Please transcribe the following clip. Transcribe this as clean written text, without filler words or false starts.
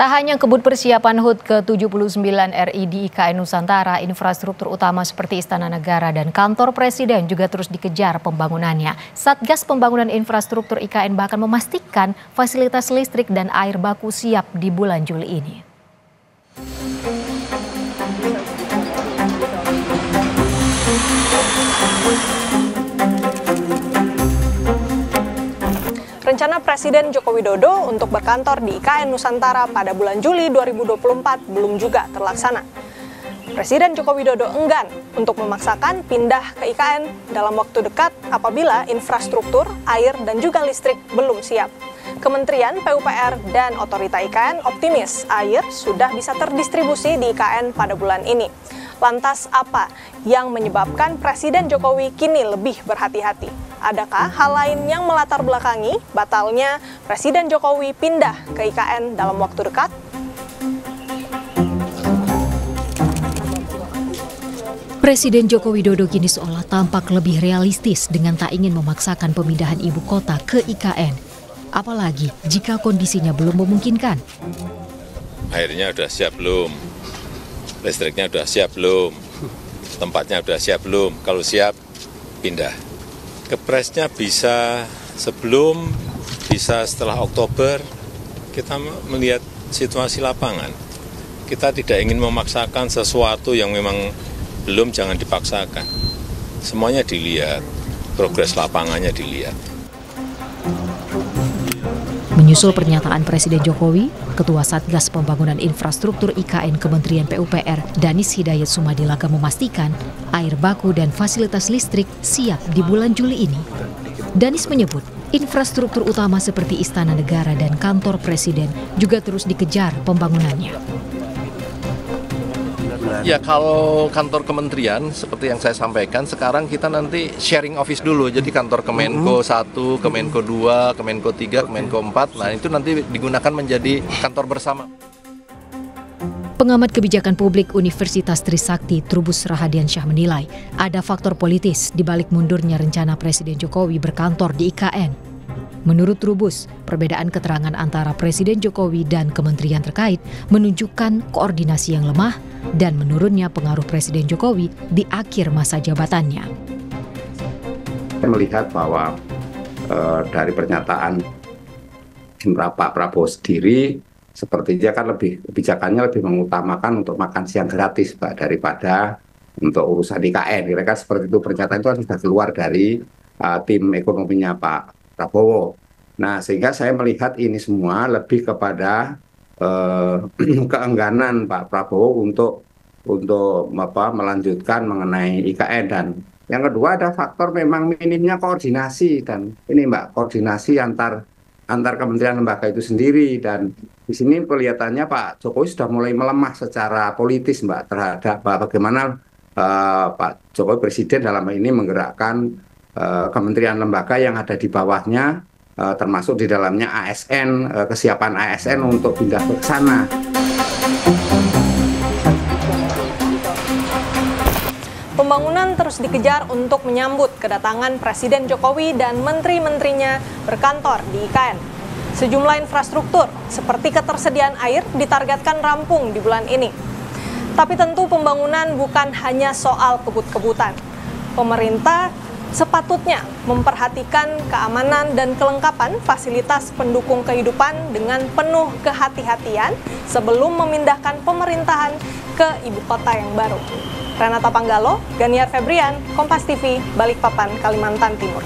Tak hanya kebut persiapan HUT ke-79 RI di IKN Nusantara, infrastruktur utama seperti Istana Negara dan kantor Presiden juga terus dikejar pembangunannya. Satgas Pembangunan Infrastruktur IKN bahkan memastikan fasilitas listrik dan air baku siap di bulan Juli ini. Rencana Presiden Joko Widodo untuk berkantor di IKN Nusantara pada bulan Juli 2024 belum juga terlaksana. Presiden Joko Widodo enggan untuk memaksakan pindah ke IKN dalam waktu dekat apabila infrastruktur, air, dan juga listrik belum siap. Kementerian PUPR dan Otorita IKN optimis air sudah bisa terdistribusi di IKN pada bulan ini. Lantas apa yang menyebabkan Presiden Jokowi kini lebih berhati-hati? Adakah hal lain yang melatar belakangi batalnya Presiden Jokowi pindah ke IKN dalam waktu dekat? Presiden Joko Widodo kini seolah tampak lebih realistis dengan tak ingin memaksakan pemindahan ibu kota ke IKN. Apalagi jika kondisinya belum memungkinkan. Airnya sudah siap belum? Listriknya sudah siap belum? Tempatnya sudah siap belum? Kalau siap, pindah. Kepresnya bisa sebelum, bisa setelah Oktober. Kita melihat situasi lapangan. Kita tidak ingin memaksakan sesuatu yang memang belum, jangan dipaksakan. Semuanya dilihat, progres lapangannya dilihat. Menyusul pernyataan Presiden Jokowi, Ketua Satgas Pembangunan Infrastruktur IKN Kementerian PUPR, Danis Hidayat Sumadilaga memastikan air baku dan fasilitas listrik siap di bulan Juli ini. Danis menyebut infrastruktur utama seperti Istana Negara dan kantor Presiden juga terus dikejar pembangunannya. Ya, kalau kantor kementerian seperti yang saya sampaikan, sekarang kita nanti sharing office dulu. Jadi kantor Kemenko 1, Kemenko 2, Kemenko 3, Kemenko 4, nah itu nanti digunakan menjadi kantor bersama. Pengamat kebijakan publik Universitas Trisakti Trubus Rahadiansyah menilai ada faktor politis di balik mundurnya rencana Presiden Jokowi berkantor di IKN. Menurut Trubus, perbedaan keterangan antara Presiden Jokowi dan kementerian terkait menunjukkan koordinasi yang lemah dan menurunnya pengaruh Presiden Jokowi di akhir masa jabatannya. Saya melihat bahwa dari pernyataan Pak Prabowo sendiri, sepertinya kan kebijakannya lebih mengutamakan untuk makan siang gratis, Pak, daripada untuk urusan IKN. Kira-kira seperti itu, pernyataan itu kan sudah keluar dari tim ekonominya Pak Prabowo. Nah, sehingga saya melihat ini semua lebih kepada keengganan Pak Prabowo untuk melanjutkan mengenai IKN. Dan yang kedua ada faktor memang minimnya koordinasi, dan ini Mbak, koordinasi antar kementerian lembaga itu sendiri. Dan di sini kelihatannya Pak Jokowi sudah mulai melemah secara politis, Mbak, terhadap bagaimana Pak Jokowi Presiden dalam ini menggerakkan kementerian lembaga yang ada di bawahnya, termasuk di dalamnya ASN, kesiapan ASN untuk pindah ke sana. Pembangunan terus dikejar untuk menyambut kedatangan Presiden Jokowi dan menteri-menterinya berkantor di IKN. Sejumlah infrastruktur seperti ketersediaan air ditargetkan rampung di bulan ini. Tapi tentu pembangunan bukan hanya soal kebut-kebutan. Pemerintah sepatutnya memperhatikan keamanan dan kelengkapan fasilitas pendukung kehidupan dengan penuh kehati-hatian sebelum memindahkan pemerintahan ke ibu kota yang baru. Renata Panggalo, Ganiar Febrian, Kompas TV, Balikpapan, Kalimantan Timur.